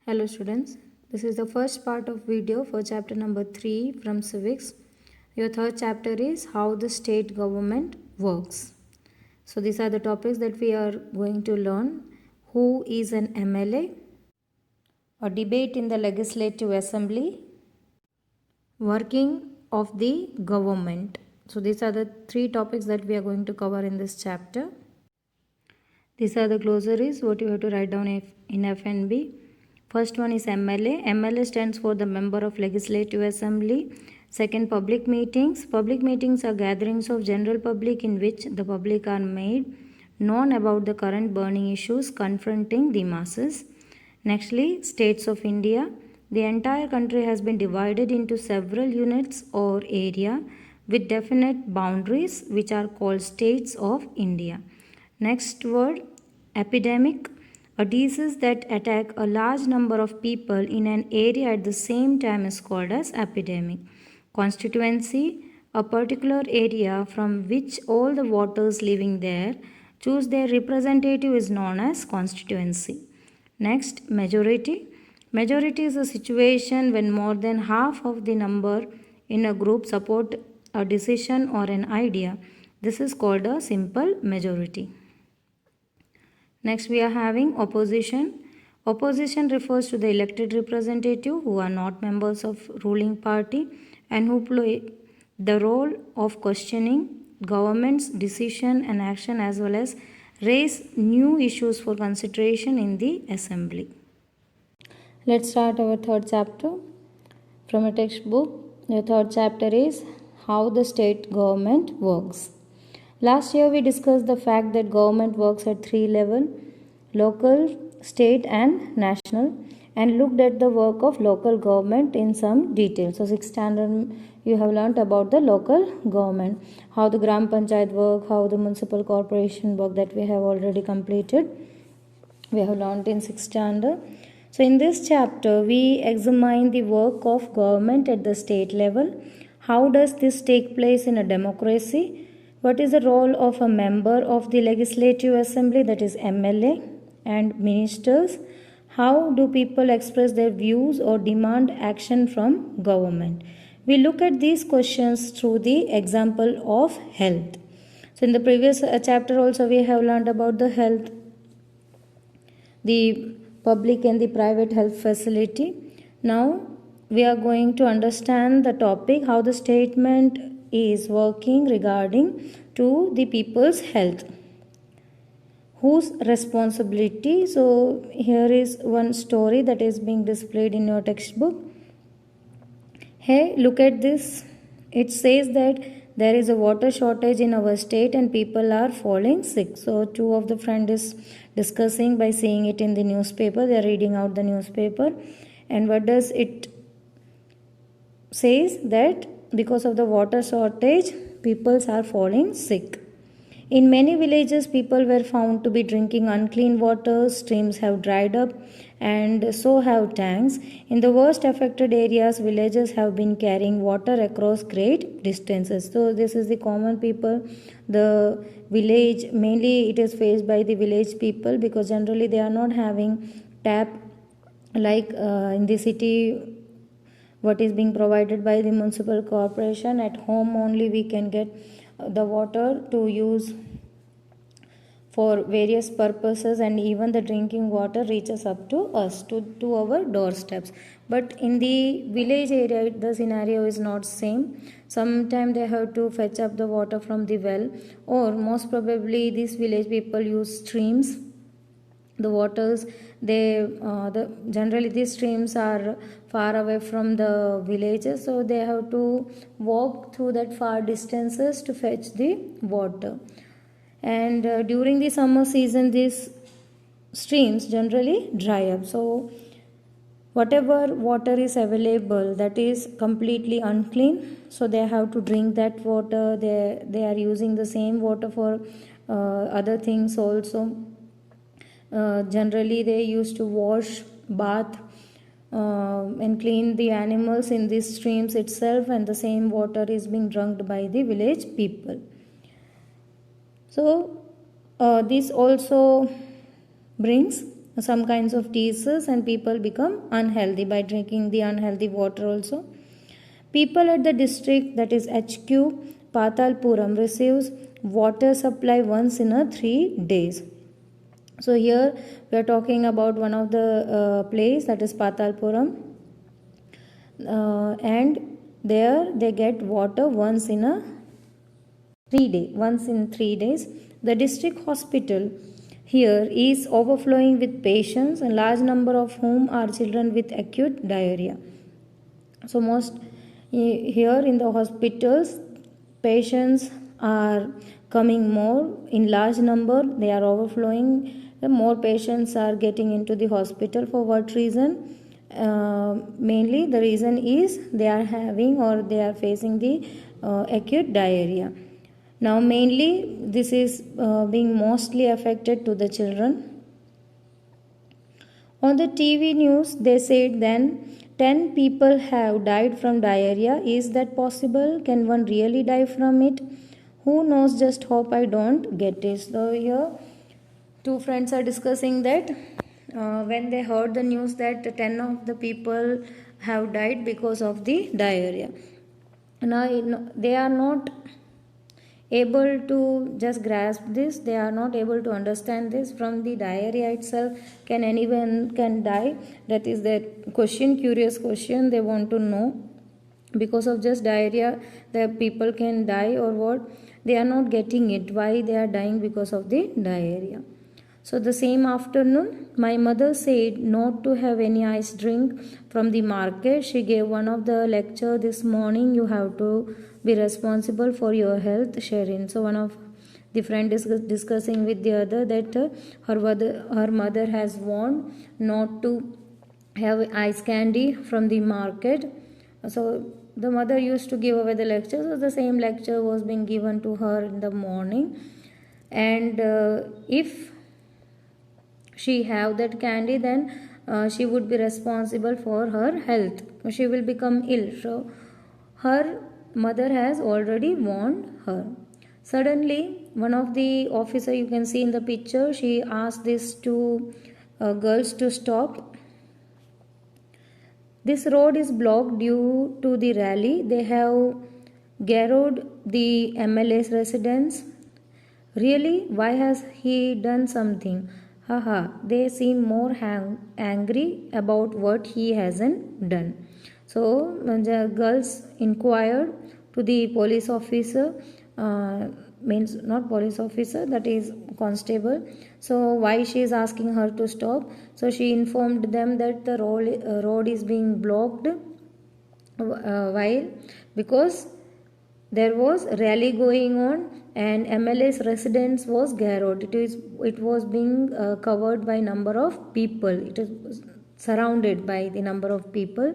Hello students, this is the first part of video for chapter number 3 from civics. Your third chapter is how the state government works. So these are the topics that we are going to learn. Who is an MLA? A debate in the legislative assembly. Working of the government. So these are the three topics that we are going to cover in this chapter. These are the glossaries, what you have to write down in FNB. First one is MLA. MLA stands for the Member of Legislative Assembly. Second, public meetings. Public meetings are gatherings of general public in which the public are made known about the current burning issues confronting the masses. Nextly, states of India. The entire country has been divided into several units or area with definite boundaries which are called states of India. Next word, epidemic. A disease that attack a large number of people in an area at the same time is called as epidemic. Constituency, a particular area from which all the voters living there choose their representative is known as constituency. Next, majority. Majority is a situation when more than half of the number in a group support a decision or an idea. This is called a simple majority. Next we are having opposition. Opposition refers to the elected representative who are not members of ruling party and who play the role of questioning government's decision and action as well as raise new issues for consideration in the assembly. Let's start our third chapter from a textbook. The third chapter is how the state government works. Last year we discussed the fact that government works at three levels, local, state and national, and looked at the work of local government in some detail. So 6th standard you have learnt about the local government, how the Gram Panchayat work, how the municipal corporation work, that we have already completed. We have learnt in 6th standard. So in this chapter we examine the work of government at the state level. How does this take place in a democracy? What is the role of a member of the Legislative Assembly, that is MLA, and ministers? How do people express their views or demand action from government? We look at these questions through the example of health. So in the previous chapter also we have learned about the health, the public and the private health facility. Now we are going to understand the topic how the statement is working regarding to the people's health. Whose responsibility? So here is one story that is being displayed in your textbook. Hey, look at this. It says that there is a water shortage in our state and people are falling sick. So two of the friends is discussing by seeing it in the newspaper. They are reading out the newspaper. And what does it says? That because of the water shortage, people are falling sick. In many villages, people were found to be drinking unclean water, streams have dried up, and so have tanks. In the worst affected areas, villagers have been carrying water across great distances. So, this is the common people. The village, mainly it is faced by the village people because generally they are not having tap like in the city. What is being provided by the municipal corporation. At home only we can get the water to use for various purposes, and even the drinking water reaches up to us, to our doorsteps. But in the village area the scenario is not same. Sometimes they have to fetch up the water from the well, or most probably these village people use streams. The waters generally these streams are far away from the villages, so they have to walk through that far distances to fetch the water. And during the summer season these streams generally dry up, so whatever water is available that is completely unclean, so they have to drink that water. They are using the same water for other things also. Generally they used to wash, bath, and clean the animals in these streams itself, and the same water is being drunk by the village people. So this also brings some kinds of diseases, and people become unhealthy by drinking the unhealthy water also. People at the district, that is HQ Patalpuram, receives water supply once in a 3 days. So here we are talking about one of the place, that is Patalpuram, and there they get water once in 3 days. The district hospital here is overflowing with patients, a large number of whom are children with acute diarrhea. So most here in the hospitals, patients are coming more in large number, they are overflowing. More patients are getting into the hospital. For what reason? Mainly the reason is they are having or they are facing the acute diarrhea. Now mainly this is being mostly affected to the children. On the TV news they said then 10 people have died from diarrhea. Is that possible? Can one really die from it? Who knows? Just hope I don't get it. So here two friends are discussing that when they heard the news that 10 of the people have died because of the diarrhea. Now they are not able to just grasp this, they are not able to understand this. From the diarrhea itself, can anyone can die? That is their question, curious question they want to know. Because of just diarrhea the people can die or what? They are not getting it, why they are dying because of the diarrhea. So the same afternoon, my mother said not to have any ice drink from the market. She gave one of the lecture this morning. You have to be responsible for your health, Sherin. So one of the friend is discussing with the other that her mother has warned not to have ice candy from the market. So the mother used to give away the lecture. So the same lecture was being given to her in the morning. And if she have that candy, then she would be responsible for her health. She will become ill. So her mother has already warned her. Suddenly one of the officer, you can see in the picture, she asked these two girls to stop. This road is blocked due to the rally. They have garrowed the MLA's residence. Really? Why has he done something? Haha, they seem more angry about what he hasn't done. So the girls inquired to the police officer, means not police officer, that is constable. So why she is asking her to stop? So she informed them that the road is being blocked while because there was rally going on and MLA's residence was garrowed. It was being covered by number of people. It is surrounded by the number of people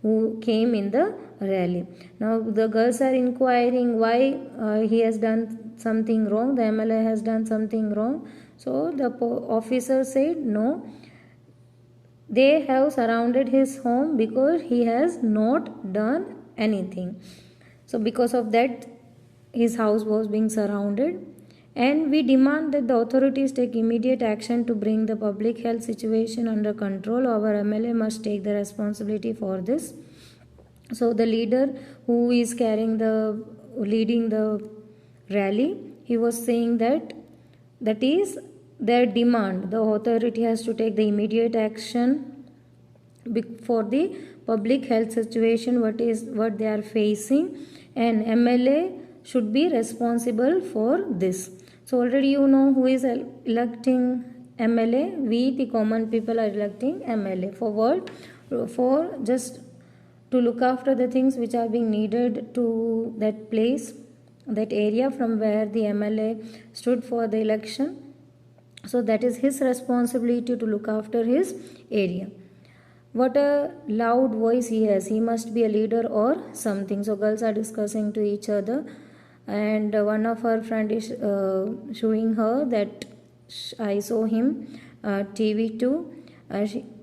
who came in the rally. Now the girls are inquiring why he has done something wrong. The MLA has done something wrong. So the officer said no. They have surrounded his home because he has not done anything. So because of that, his house was being surrounded, and we demand that the authorities take immediate action to bring the public health situation under control. Our MLA must take the responsibility for this. So the leader who is leading the rally, he was saying that is their demand. The authority has to take the immediate action for the public health situation what they are facing, and MLA should be responsible for this. So already you know who is electing MLA. We the common people are electing MLA for what? For just to look after the things which are being needed to that place, that area from where the MLA stood for the election. So that is his responsibility to look after his area. What a loud voice he has. He must be a leader or something. So girls are discussing to each other, and one of her friend is showing her that I saw him TV too.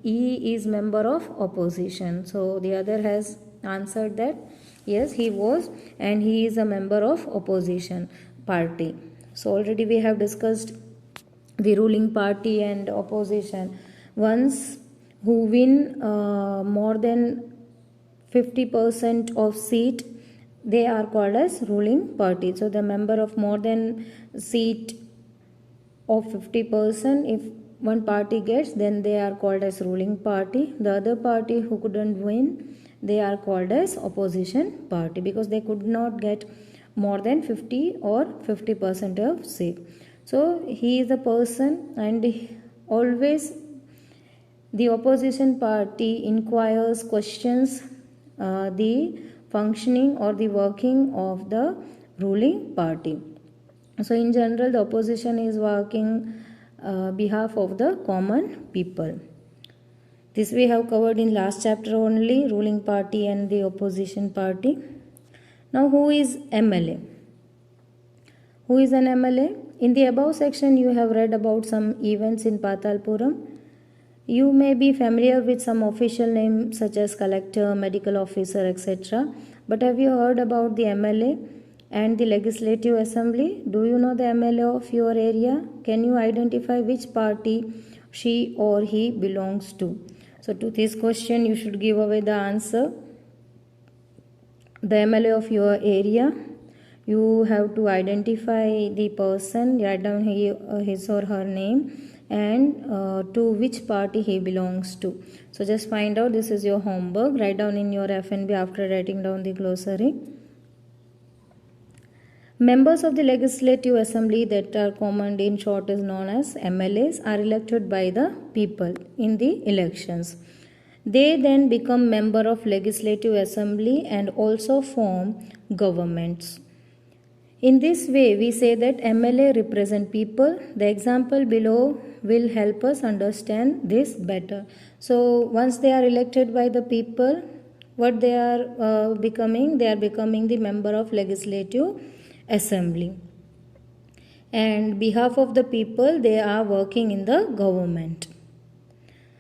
He is member of opposition. So the other has answered that yes, he was, and he is a member of opposition party. So already we have discussed the ruling party and opposition. Once who win more than 50% of seat, they are called as ruling party. So the member of more than seat of 50%, if one party gets, then they are called as ruling party. The other party who couldn't win, they are called as opposition party, because they could not get more than 50 or 50% of seat. So he is a person, and always the opposition party inquires, questions the functioning or the working of the ruling party. So in general, the opposition is working behalf of the common people. This we have covered in last chapter only, ruling party and the opposition party. Now, who is MLA? Who is an MLA? In the above section, you have read about some events in Patalpuram. You may be familiar with some official names such as collector, medical officer, etc. But have you heard about the MLA and the legislative assembly? Do you know the MLA of your area? Can you identify which party she or he belongs to? So to this question, you should give away the answer. The MLA of your area, you have to identify the person, write down his or her name, and to which party he belongs to. So just find out. This is your homework. Write down in your FNB after writing down the glossary. Members of the Legislative Assembly, that are commonly in short is known as MLAs, are elected by the people in the elections. They then become member of Legislative Assembly and also form governments. In this way, we say that MLA represent people. The example below will help us understand this better. So once they are elected by the people, what they are becoming? They are becoming the member of Legislative Assembly. And behalf of the people, they are working in the government.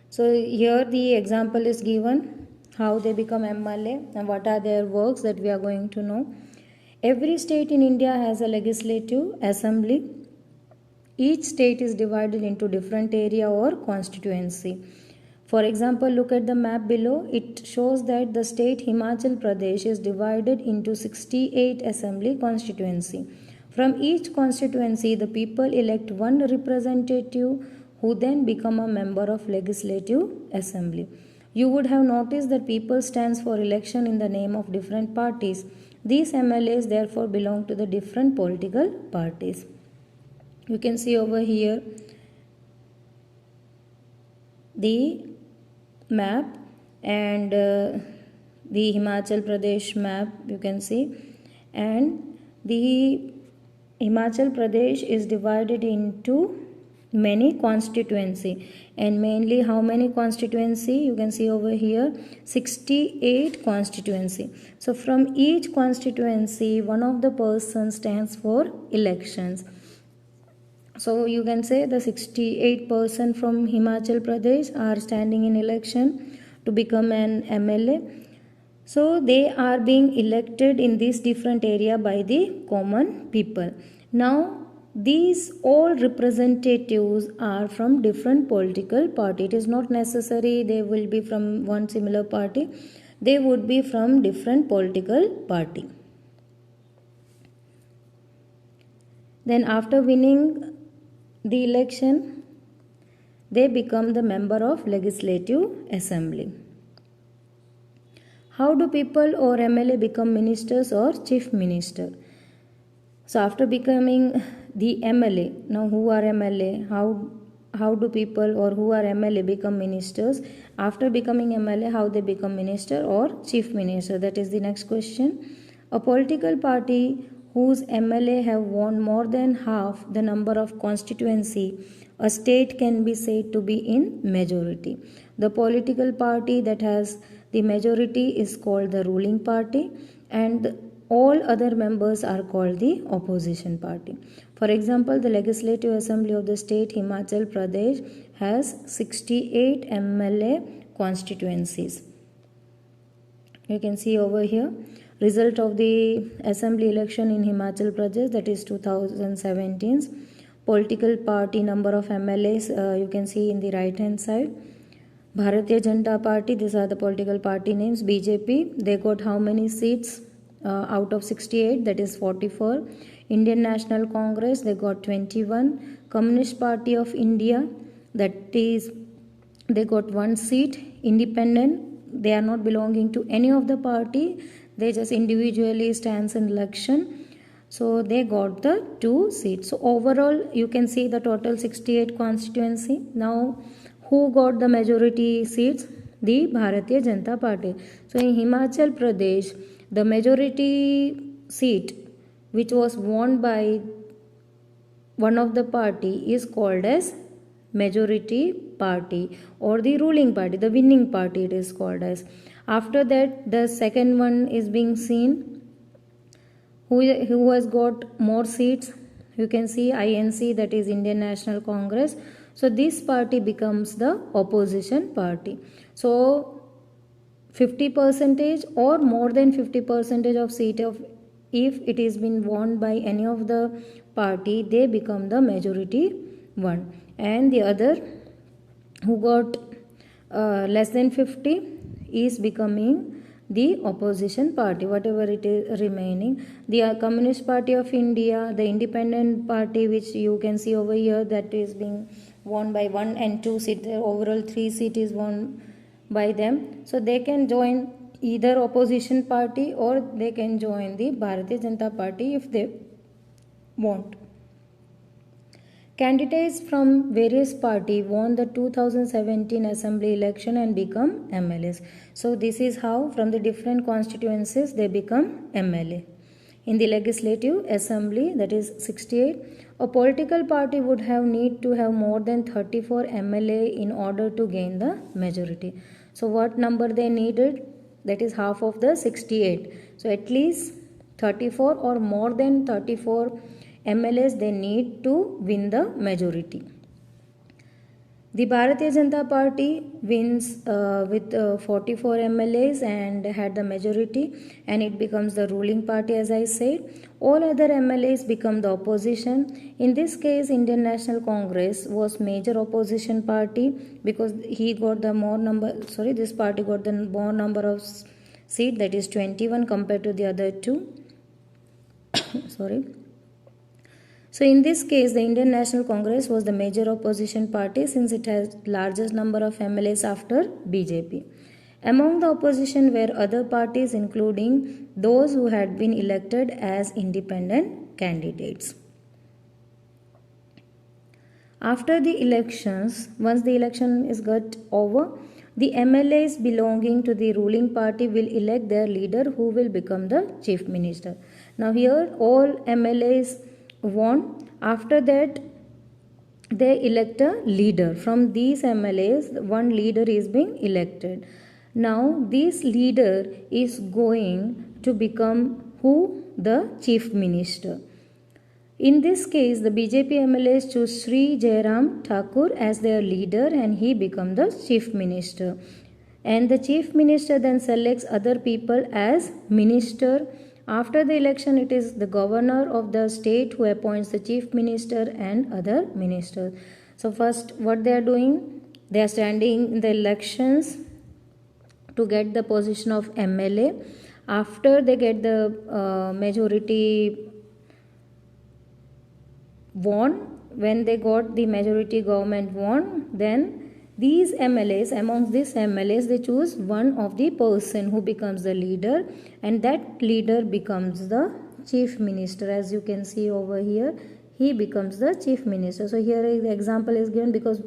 So here the example is given, how they become MLA and what are their works, that we are going to know. Every state in India has a legislative assembly. Each state is divided into different area or constituency. For example, look at the map below. It shows that the state Himachal Pradesh is divided into 68 assembly constituency. From each constituency, the people elect one representative who then become a member of Legislative Assembly. You would have noticed that people stands for election in the name of different parties. These MLAs therefore belong to the different political parties. You can see over here the map and the Himachal Pradesh map, you can see, and the Himachal Pradesh is divided into many constituency, and mainly how many constituency? You can see over here 68 constituency. So from each constituency, one of the person stands for elections. So you can say the 68% from Himachal Pradesh are standing in election to become an MLA. So they are being elected in this different area by the common people. Now these all representatives are from different political party. It is not necessary they will be from one similar party. They would be from different political party. Then after winning the election, they become the member of Legislative Assembly. How do people or MLA become ministers or chief minister? So after becoming the MLA, now who are MLA? How do people or who are MLA become ministers? After becoming MLA, how they become minister or chief minister? That is the next question. A political party whose MLA have won more than half the number of constituency, a state can be said to be in majority. The political party that has the majority is called the ruling party, and all other members are called the opposition party. For example, the Legislative Assembly of the state Himachal Pradesh has 68 MLA constituencies. You can see over here result of the assembly election in Himachal Pradesh, that is 2017. political party number of MLAs, you can see in the right hand side. Bharatiya Janata Party, these are the political party names. BJP, they got how many seats out of 68? That is 44. Indian National Congress, they got 21. Communist Party of India, that is, they got 1 seat. Independent, they are not belonging to any of the party, they just individually stands in election, so they got the 2 seats. So overall you can see the total 68 constituency. Now who got the majority seats? The Bharatiya Janata Party. So in Himachal Pradesh, the majority seat which was won by one of the party is called as majority party, or the ruling party, the winning party it is called as. After that, the second one is being seen. Who has got more seats? You can see INC, that is Indian National Congress. So this party becomes the opposition party. So 50% or more than 50% of seat of, if it is been won by any of the party, they become the majority one. And the other who got less than 50 is becoming the opposition party, whatever it is remaining. The Communist Party of India, the Independent Party, which you can see over here, that is being won by 1 and 2 seats. Overall 3 seats is won by them. So they can join either opposition party or they can join the Bharatiya Janata Party if they want. Candidates from various parties won the 2017 assembly election and become MLAs. So this is how from the different constituencies they become MLA. In the legislative assembly, that is 68, a political party would have need to have more than 34 MLA in order to gain the majority. So what number they needed? That is half of the 68. So at least 34 or more than 34 MLAs they need to win the majority. The Bharatiya Janata Party wins with 44 MLAs and had the majority, and it becomes the ruling party, as I said. All other MLAs become the opposition. In this case, Indian National Congress was major opposition party because he got the more number, this party got the more number of seats, that is 21 compared to the other two. So in this case, the Indian National Congress was the major opposition party since it has largest number of MLAs after BJP. Among the opposition were other parties, including those who had been elected as independent candidates. After the elections, once the election is got over, the MLAs belonging to the ruling party will elect their leader who will become the chief minister. Now here all MLAs won. After that they elect a leader. From these MLAs, one leader is being elected. Now this leader is going to become who? The chief minister. In this case, the BJP MLAs choose Sri Jairam Thakur as their leader and he becomes the chief minister. And the chief minister then selects other people as minister. After the election, it is the governor of the state who appoints the chief minister and other ministers. So first what they are doing? They are standing in the elections to get the position of MLA. After they get the majority won, when they got the majority government won, then these MLAs, amongst these MLAs, they choose one of the person who becomes the leader, and that leader becomes the chief minister. As you can see over here, he becomes the chief minister. So here the example is given because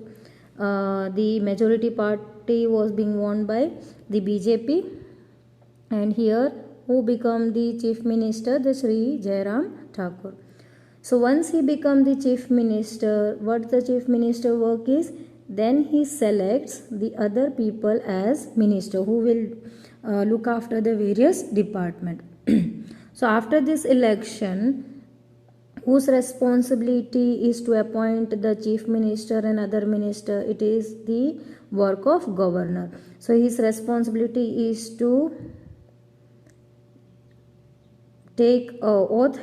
the majority party was being won by the BJP, and here who become the chief minister? The Sri Jairam Thakur. So once he becomes the chief minister, what the chief minister work is? Then he selects the other people as minister who will look after the various department. So after this election, whose responsibility is to appoint the chief minister and other minister? It is the work of governor. So his responsibility is to take oath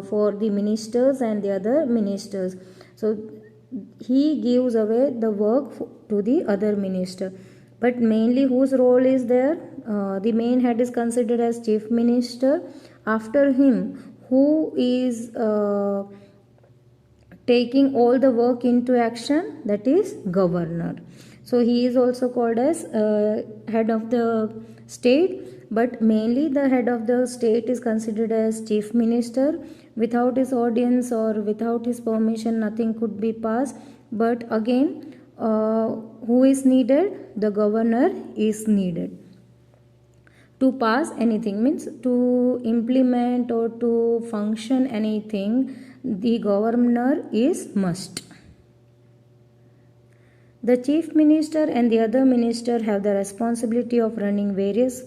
for the ministers and the other ministers. So he gives away the work to the other minister. But mainly whose role is there? The main head is considered as chief minister. After him, who is taking all the work into action? That is governor. So he is also called as head of the state, but mainly the head of the state is considered as chief minister. Without his audience or without his permission, nothing could be passed. But again, who is needed? The governor is needed to pass anything, means to implement or to function anything. The governor is must. The chief minister and the other minister have the responsibility of running various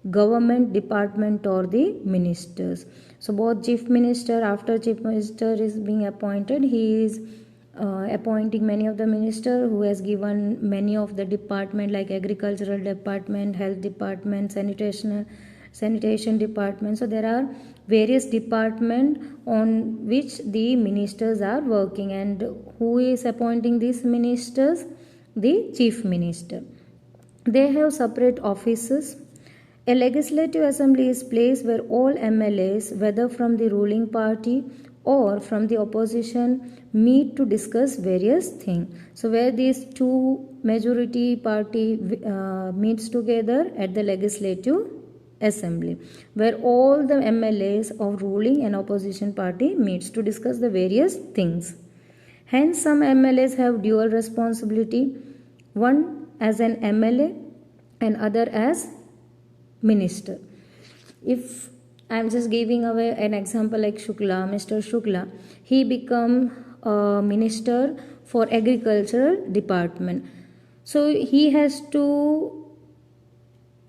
government department or the ministers. So both chief minister, after chief minister is being appointed, he is appointing many of the minister who has given many of the department like agricultural department, health department, sanitation department. So there are various department on which the ministers are working, and who is appointing these ministers? The chief minister. They have separate offices. A legislative assembly is place where all MLAs, whether from the ruling party or from the opposition, meet to discuss various things. So where these two majority party meets together at the legislative assembly, where all the MLAs of ruling and opposition party meets to discuss the various things. Hence some MLAs have dual responsibility, one as an MLA and other as minister. If I am just giving away an example like Shukla, Mr. Shukla, he become a minister for agricultural department. So he has to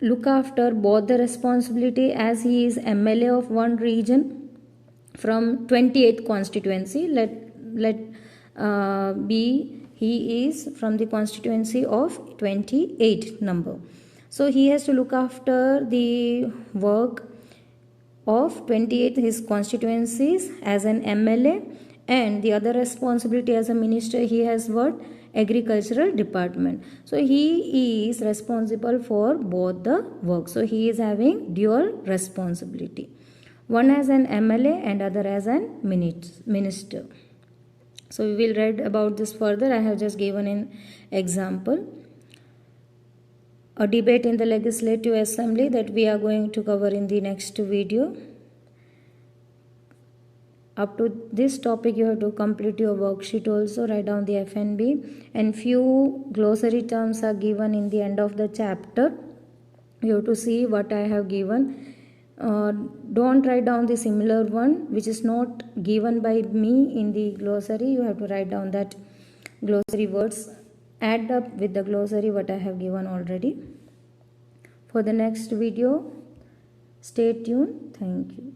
look after both the responsibility, as he is MLA of one region from 28th constituency. Let be he is from the constituency of 28 number. So he has to look after the work of 28 his constituencies as an MLA, and the other responsibility as a minister he has what? Agricultural department. So he is responsible for both the work. So he is having dual responsibility, one as an MLA and other as an minister. So we will read about this further. I have just given an example. A debate in the legislative assembly that we are going to cover in the next video. Up to this topic you have to complete your worksheet also, write down the FNB, and few glossary terms are given in the end of the chapter. You have to see what I have given. Don't write down the similar one which is not given by me in the glossary. You have to write down that glossary words, add up with the glossary what I have given already. For the next video, stay tuned. Thank you.